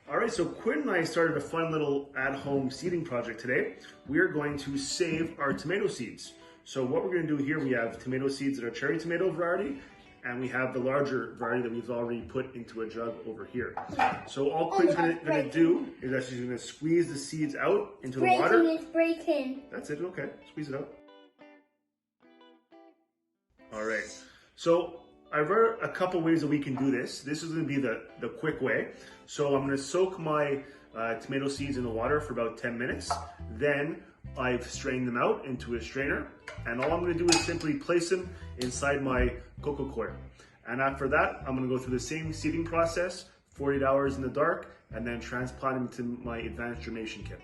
All right, so Quinn and I started a fun little at-home seeding project today. We are going to save our tomato seeds. So what we're going to do here, we have tomato seeds that are cherry tomato variety, and we have the larger variety that we've already put into a jug over here. So all Quinn's going to do is that she's going to squeeze the seeds out into the water. It's breaking. That's it, okay. Squeeze it out. All right, so I've heard a couple ways that we can do this. This is going to be the quick way. So I'm going to soak my tomato seeds in the water for about 10 minutes. Then I've strained them out into a strainer. And all I'm going to do is simply place them inside my cocoa coir. And after that, I'm going to go through the same seeding process, 48 hours in the dark, and then transplant them to my advanced germination kit.